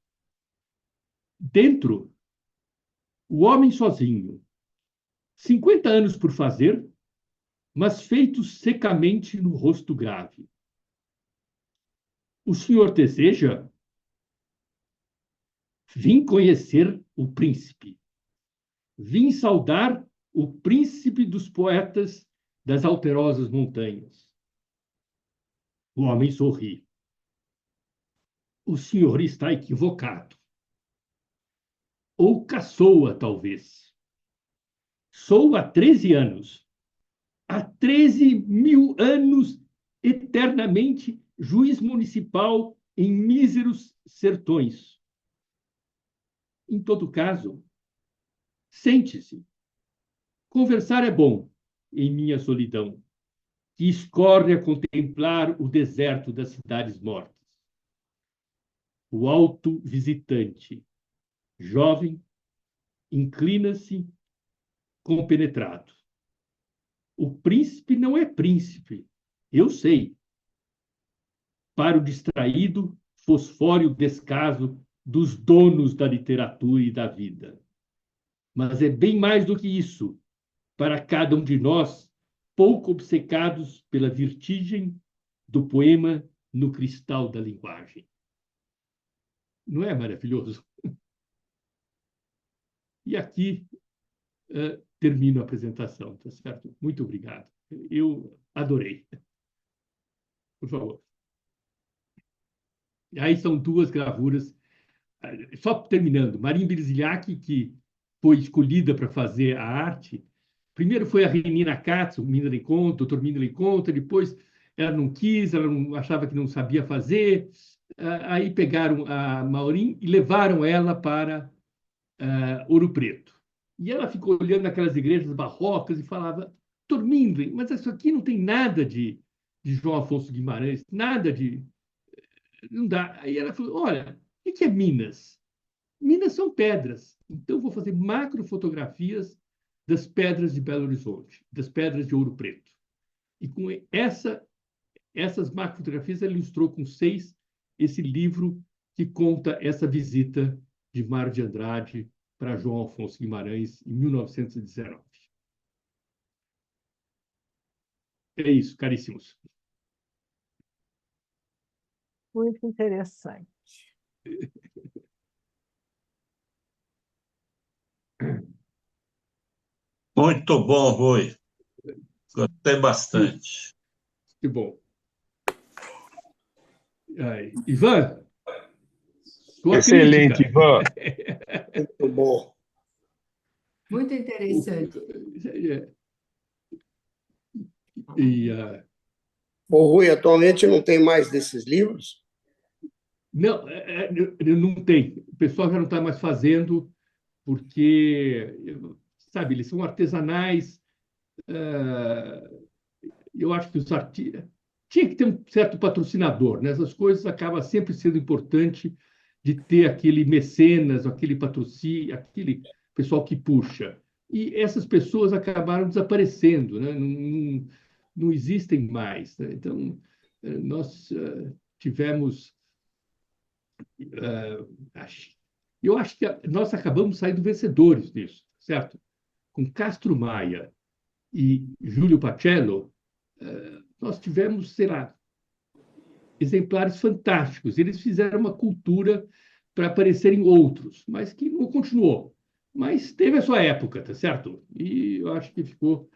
Dentro, o homem sozinho. 50 anos por fazer, mas feitos secamente no rosto grave. O senhor deseja? Vim conhecer o príncipe. Vim saudar o príncipe dos poetas das alterosas montanhas. O homem sorri. O senhor está equivocado. Ou caçoa, talvez. Sou há 13 anos. Há 13.000 anos, eternamente, juiz municipal em míseros sertões. Em todo caso, sente-se. Conversar é bom em minha solidão, que escorre a contemplar o deserto das cidades mortas. O alto visitante, jovem, inclina-se compenetrado. O príncipe não é príncipe, eu sei. Para o distraído, fosfóreo descaso dos donos da literatura e da vida. Mas é bem mais do que isso, para cada um de nós, pouco obcecados pela vertigem do poema no cristal da linguagem. Não é maravilhoso? E aqui termino a apresentação, tá certo? Muito obrigado. Eu adorei. Por favor. Aí são duas gravuras. Só terminando, Marinha Berziliak, que foi escolhida para fazer a arte, primeiro foi a Renina Katz, o Mineral Conta, o Dr. Mineral Conta, depois ela não quis, ela não, achava que não sabia fazer, aí pegaram a Maureen e levaram ela para Ouro Preto. E ela ficou olhando aquelas igrejas barrocas e falava, Dr. Mindlin, mas isso aqui não tem nada de João Afonso Guimarães, nada de... Não dá. Aí ela falou, olha, o que é Minas? Minas são pedras. Então, eu vou fazer macrofotografias das pedras de Belo Horizonte, das pedras de Ouro Preto. E com essas macrofotografias, ela ilustrou com 6 esse livro que conta essa visita de Mário de Andrade para João Afonso Guimarães em 1919. É isso, caríssimos. Muito interessante. Muito bom, Rui. Gostei bastante. Que bom. Ivan, sua Excelente, crítica. Ivan. Muito bom. Muito interessante. E Ô, Rui, atualmente não tem mais desses livros? Não, não tem. O pessoal já não está mais fazendo, porque, sabe, eles são artesanais. eh, eu acho que os artistas. Tinha que ter um certo patrocinador, né? Essas coisas acaba sempre sendo importante de ter aquele mecenas, aquele patrocínio, aquele pessoal que puxa. E essas pessoas acabaram desaparecendo, né? Não existem mais, né? Então, nós tivemos. Acho- Eu acho que nós acabamos saindo vencedores disso, certo? Com Castro Maia e Júlio Pacello, nós tivemos, sei lá, exemplares fantásticos. Eles fizeram uma cultura para aparecerem outros, mas que não continuou. Mas teve a sua época, tá certo? E eu acho que ficou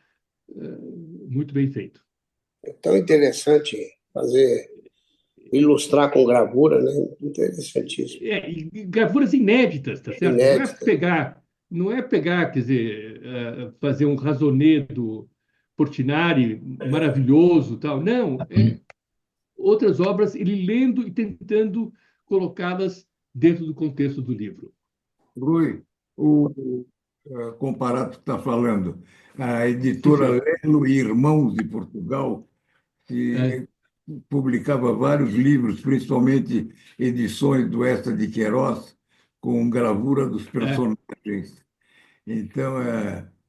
muito bem feito. É tão interessante fazer, ilustrar com gravura, né? Interessantíssimo. E gravuras inéditas, tá certo? Inédita. Não é pegar, quer dizer, fazer um Rasonet do Portinari maravilhoso, tal. Não, outras obras, ele lendo e tentando colocá-las dentro do contexto do livro. Rui, comparado com o que está falando, a Sim, editora senhor. Lelo e Irmãos de Portugal, É, que publicava vários livros, principalmente edições do Eça de Queiroz, com gravura dos é, personagens. Então,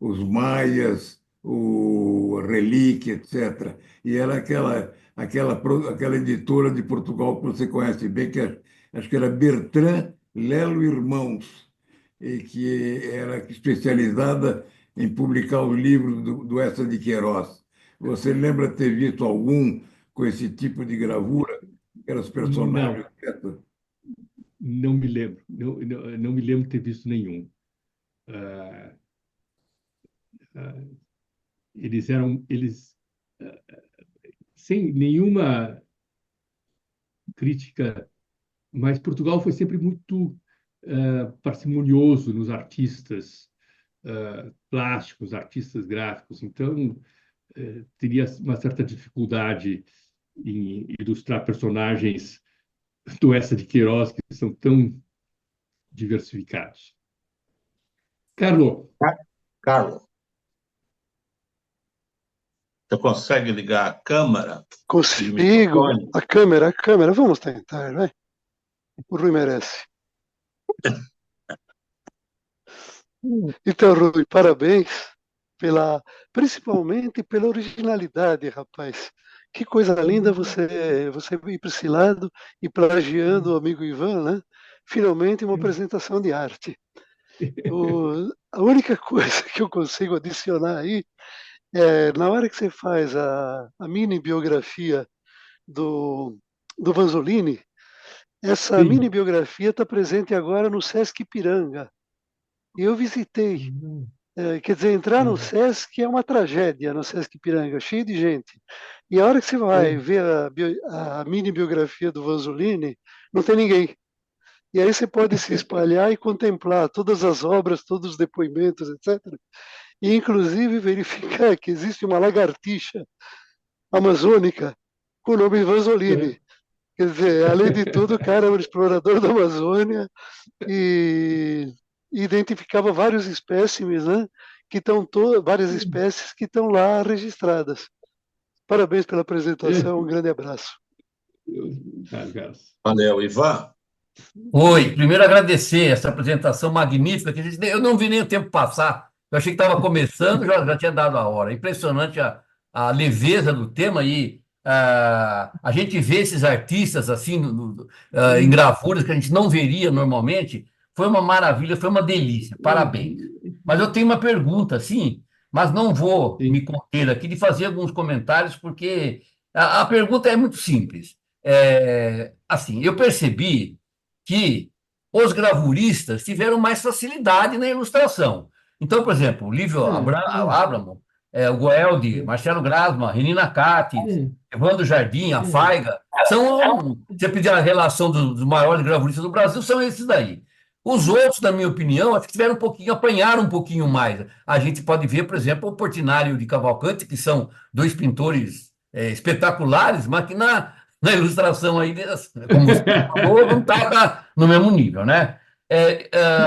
os Maias, o Relíquia, etc. E era aquela editora de Portugal que você conhece bem, acho que era Bertrand Lelo Irmãos, e que era especializada em publicar os livros do Eça de Queiroz. Você lembra ter visto algum com esse tipo de gravura? Aquelas personagens, não, etc. não me lembro. Não me lembro de ter visto nenhum. Ah, ah, eles, sem nenhuma crítica, mas Portugal foi sempre muito parcimonioso nos artistas plásticos, artistas gráficos. Então, teria uma certa dificuldade em ilustrar personagens do Eça de Queiroz que são tão diversificados. Carlo, Carlos, você consegue ligar a câmera e o Consigo. microfone? A câmera, vamos tentar, vai. O Rui merece. Então, Rui, parabéns principalmente pela originalidade, rapaz. Que coisa linda você ir para esse lado e plagiando o amigo Ivan, né? Finalmente uma apresentação de arte. A única coisa que eu consigo adicionar aí é, na hora que você faz a mini biografia do Vanzolini, essa mini sim. biografia está presente agora no Sesc Ipiranga. E eu visitei. Quer dizer, entrar no Sesc é uma tragédia, no Sesc Ipiranga, cheio de gente. E a hora que você vai ver a mini biografia do Vanzolini, não tem ninguém. E aí você pode se espalhar e contemplar todas as obras, todos os depoimentos, etc. E, inclusive, verificar que existe uma lagartixa amazônica com o nome Vanzolini. Quer dizer, além de tudo, o cara é um explorador da Amazônia e identificava vários espécimes, né? Várias espécies que estão lá registradas. Parabéns pela apresentação, um grande abraço. Valeu, Ivan. Oi, primeiro agradecer essa apresentação magnífica, que eu não vi nem o tempo passar. Eu achei que estava começando, já tinha dado a hora. Impressionante a leveza do tema e a gente vê esses artistas assim em gravuras que a gente não veria normalmente. Foi uma maravilha, foi uma delícia. Parabéns. Mas eu tenho uma pergunta, sim, mas não vou me Sim. conter aqui de fazer alguns comentários, porque a pergunta é muito simples. Assim, eu percebi que os gravuristas tiveram mais facilidade na ilustração. Então, por exemplo, o Lívio Abramo, o Goeldi, Marcelo Grasma, Renina Cáceres, Evandro Jardim, a Faiga, se você pedir a relação dos maiores gravuristas do Brasil, são esses daí. Os outros, na minha opinião, acho que tiveram apanharam um pouquinho mais. A gente pode ver, por exemplo, o Portinari e o de Cavalcante, que são dois pintores espetaculares, mas que na ilustração aí, como você falou, não estava no mesmo nível, né?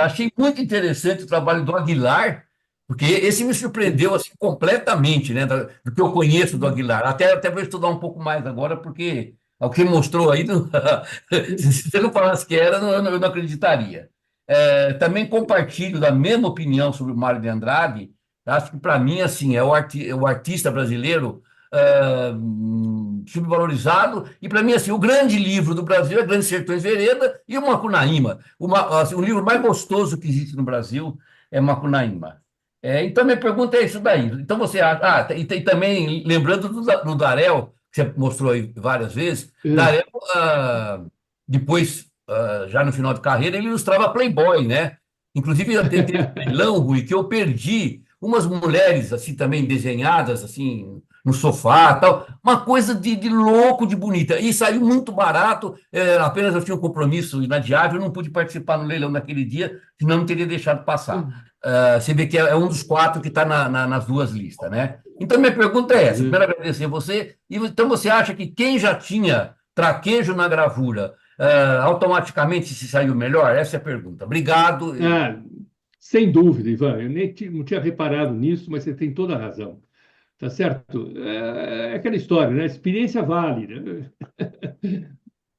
Achei muito interessante o trabalho do Aguilar, porque esse me surpreendeu assim, completamente, né, do que eu conheço do Aguilar. Até vou estudar um pouco mais agora, porque o que mostrou aí, se você não falasse que era, eu não acreditaria. Também compartilho da mesma opinião sobre o Mário de Andrade. Acho que, para mim, assim, é o artista brasileiro subvalorizado. E, para mim, assim, o grande livro do Brasil é Grandes Sertões Vereda e o Macunaíma. Assim, o livro mais gostoso que existe no Brasil é Macunaíma. Então, minha pergunta é isso daí. Então, você acha. E também, lembrando do Darel, que você mostrou aí várias vezes, Darel, depois, já no final de carreira, ele ilustrava Playboy, né? Inclusive, eu tentei um leilão, Rui, que eu perdi umas mulheres, assim, também desenhadas, assim, no sofá, tal. Uma coisa de louco, de bonita. E saiu muito barato, apenas eu tinha um compromisso inadiável, eu não pude participar no leilão naquele dia, senão não teria deixado passar. Você vê que é um dos 4 que está nas 2 listas, né? Então, minha pergunta é essa. Primeiro, agradecer a você. Então, você acha que quem já tinha traquejo na gravura, automaticamente se saiu melhor? Essa é a pergunta. Obrigado. Sem dúvida, Ivan. Eu nem não tinha reparado nisso, mas você tem toda a razão. Tá certo? É aquela história, né? Experiência vale, né?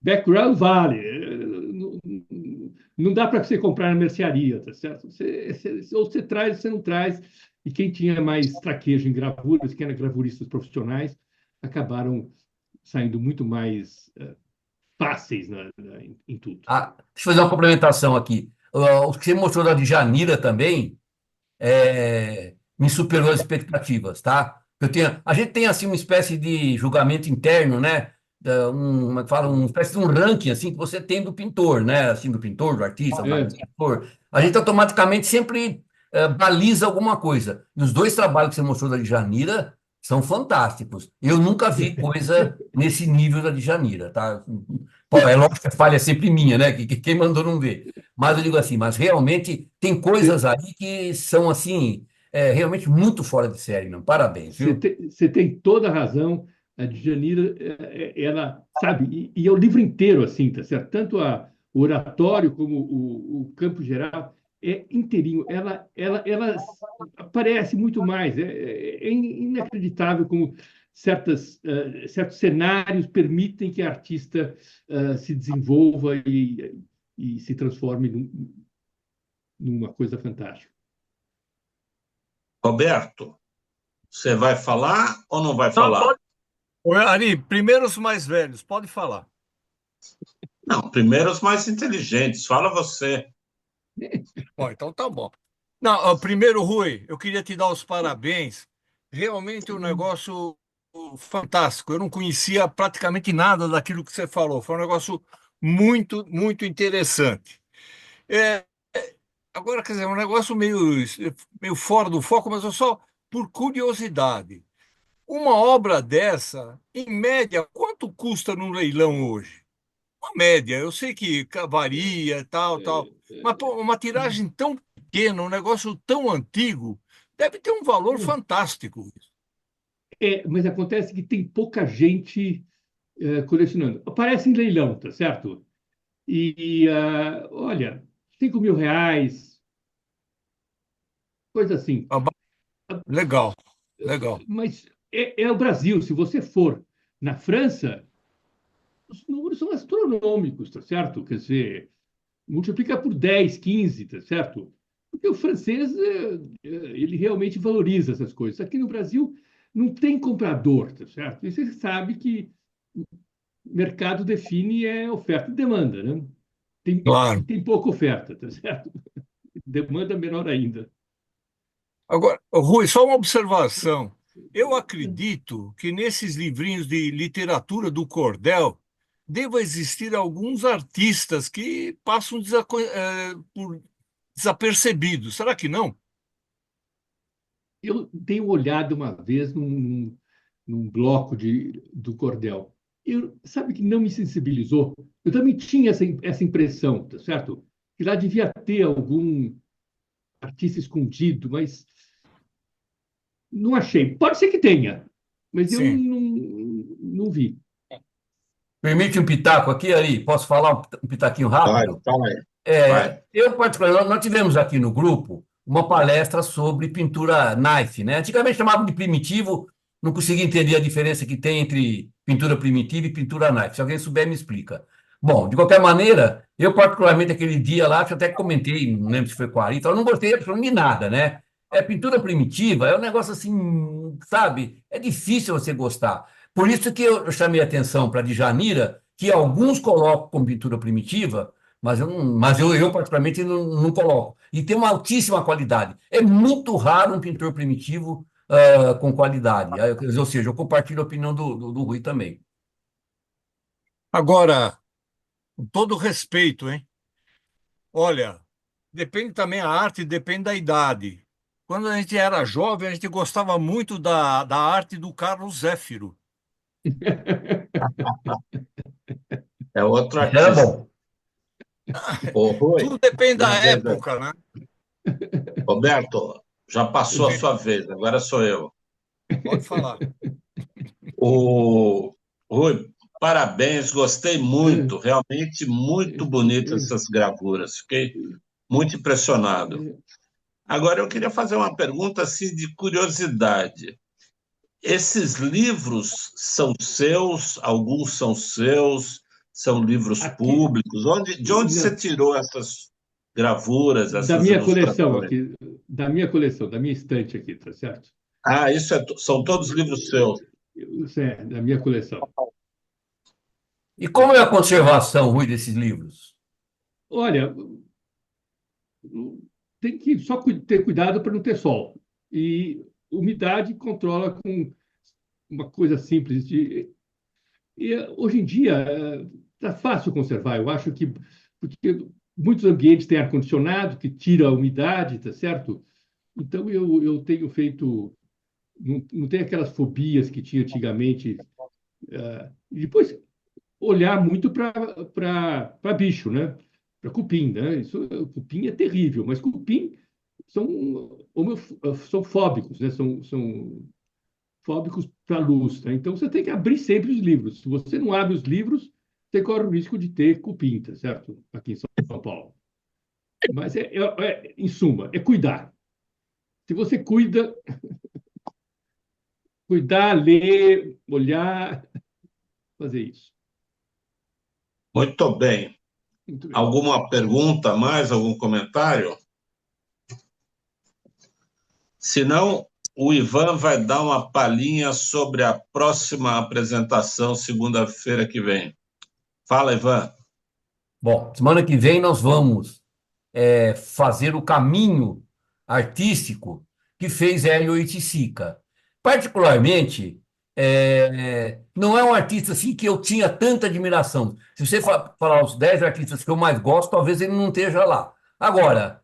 Background vale. Não dá para você comprar na mercearia, tá certo? Ou você traz ou você não traz. E quem tinha mais traquejo em gravuras, quem eram gravuristas profissionais, acabaram saindo muito mais fáceis em tudo. Deixa eu fazer uma complementação aqui. O que você mostrou da Djanira também me superou as expectativas, tá? A gente tem assim uma espécie de julgamento interno, né? Como é que fala? Uma espécie de um ranking assim que você tem do pintor, né? Assim, do pintor, do artista, do ator. A gente automaticamente sempre baliza alguma coisa. E os 2 trabalhos que você mostrou da Djanira são fantásticos. Eu nunca vi coisa nesse nível da Djanira, tá? Pô, é lógico que a falha é sempre minha, né? Que quem mandou não ver. Mas eu digo assim, mas realmente tem coisas aí que são assim, realmente muito fora de série, não? Parabéns, viu? Você tem toda a razão. A Djanira, ela, sabe, e é o livro inteiro assim, tá certo? Tanto o oratório como o campo geral é inteirinho. Ela aparece muito mais. É inacreditável como certos cenários permitem que a artista se desenvolva e se transforme numa coisa fantástica. Roberto, você vai falar ou não vai falar? Ari, primeiro os mais velhos, pode falar. Não, primeiro os mais inteligentes. Fala você. Bom, então tá bom. Não, primeiro, Rui, eu queria te dar os parabéns. Realmente um negócio fantástico. Eu não conhecia praticamente nada daquilo que você falou. Foi um negócio muito, muito interessante. Agora, quer dizer, um negócio meio fora do foco, mas eu só por curiosidade. Uma obra dessa, em média, quanto custa num leilão hoje? Uma média, eu sei que varia, tal, mas pô, uma tiragem tão pequena, um negócio tão antigo, deve ter um valor fantástico. Mas acontece que tem pouca gente colecionando. Aparece em leilão, tá certo? Olha, R$ 5.000, coisa assim. Legal, legal. Mas é o Brasil. Se você for na França, os números são astronômicos, tá certo? Quer dizer, multiplica por 10, 15, tá certo? Porque o francês, ele realmente valoriza essas coisas. Aqui no Brasil, não tem comprador, tá certo? E você sabe que o mercado define oferta e demanda, né? Claro. Tem pouca oferta, tá certo? Demanda menor ainda. Agora, Rui, só uma observação. Eu acredito que nesses livrinhos de literatura do cordel deva existir alguns artistas que passam por desapercebidos. Será que não? Eu tenho olhado uma vez num bloco do cordel. Sabe que não me sensibilizou? Eu também tinha essa impressão, tá certo? Que lá devia ter algum artista escondido, mas não achei. Pode ser que tenha, mas eu Sim. não vi. Permite um pitaco aqui, Ari? Posso falar um pitaquinho rápido? Vai. Eu, particularmente, nós tivemos aqui no grupo uma palestra sobre pintura knife, né? Antigamente chamava de primitivo, não consegui entender a diferença que tem entre pintura primitiva e pintura knife. Se alguém souber, me explica. Bom, de qualquer maneira, eu particularmente aquele dia lá, que eu até comentei, não lembro se foi com a Ari, eu não gostei absolutamente de nada, né? Pintura primitiva é um negócio assim, sabe? É difícil você gostar. Por isso que eu chamei a atenção para a Djanira, que alguns colocam como pintura primitiva, mas eu particularmente não coloco. E tem uma altíssima qualidade. É muito raro um pintor primitivo com qualidade. Ou seja, eu compartilho a opinião do Rui também. Agora, com todo respeito, hein? Olha, depende também a arte, depende da idade. Quando a gente era jovem, a gente gostava muito da arte do Carlos Zéfiro. É outro Era artista. bom. Ô, Rui, Tudo depende da minha vez, época, né? Roberto, já passou a sua vez, agora sou eu. Pode falar. Rui, parabéns, gostei muito, realmente muito bonitas essas gravuras, fiquei muito impressionado. Agora, eu queria fazer uma pergunta assim, de curiosidade. Esses livros são seus? Alguns são seus? São livros públicos? De onde você tirou essas gravuras, essas Da minha coleção ilustrações? aqui, da minha coleção, da minha estante aqui, tá certo? Ah, são todos livros seus. Da minha coleção. E como é a conservação, Rui, desses livros? Olha, tem que só ter cuidado para não ter sol. E umidade controla com uma coisa simples. Hoje em dia, está fácil conservar. Eu acho que porque muitos ambientes têm ar-condicionado que tira a umidade, tá certo? Então, eu tenho feito. Não tem aquelas fobias que tinha antigamente. E depois, olhar muito para bicho, né? Para cupim, né? Cupim é terrível, mas cupim são fóbicos, né? São fóbicos para a luz, né? Então você tem que abrir sempre os livros. Se você não abre os livros, você corre o risco de ter cupim, tá certo? Aqui em São Paulo. Mas em suma, é cuidar. Se você cuidar, ler, olhar, fazer isso. Muito bem. Muito bem. Alguma pergunta a mais? Algum comentário? Se não, o Ivan vai dar uma palhinha sobre a próxima apresentação, segunda-feira que vem. Fala, Ivan. Bom, semana que vem nós vamos fazer o caminho artístico que fez Hélio Oiticica. Particularmente, não é um artista assim que eu tinha tanta admiração. Se você falar os 10 artistas que eu mais gosto, talvez ele não esteja lá. Agora,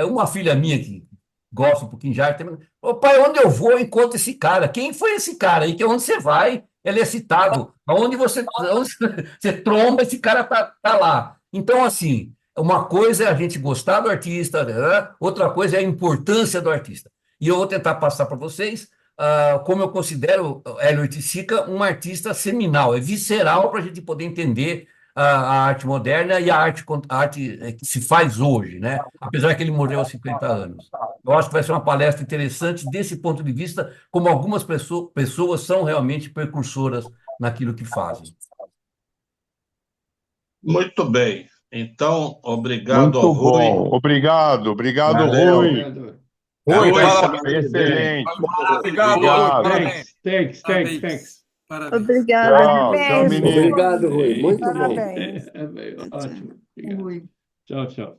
uma filha minha que gosta um pouquinho de arte, ô pai, onde eu vou, eu encontro esse cara. Quem foi esse cara aí? Que onde você vai, ele é citado. Onde você tromba, esse cara tá lá. Então, assim, uma coisa é a gente gostar do artista, né? Outra coisa é a importância do artista. E eu vou tentar passar para vocês como eu considero Hélio Oiticica um artista seminal, é visceral para a gente poder entender a arte moderna e a arte que se faz hoje, né? Apesar que ele morreu há 50 anos. Eu acho que vai ser uma palestra interessante desse ponto de vista, como algumas pessoas são realmente precursoras naquilo que fazem. Muito bem. Então, obrigado ao Muito Rui. bom. Obrigado, Valeu. Rui. Rui, Excelente. Obrigado, Obrigado. Thanks. Parabéns. Obrigada, Tchau, parabéns. menino. Obrigado, Rui. Muito bom. Parabéns. Ótimo. Obrigado. Rui. Tchau.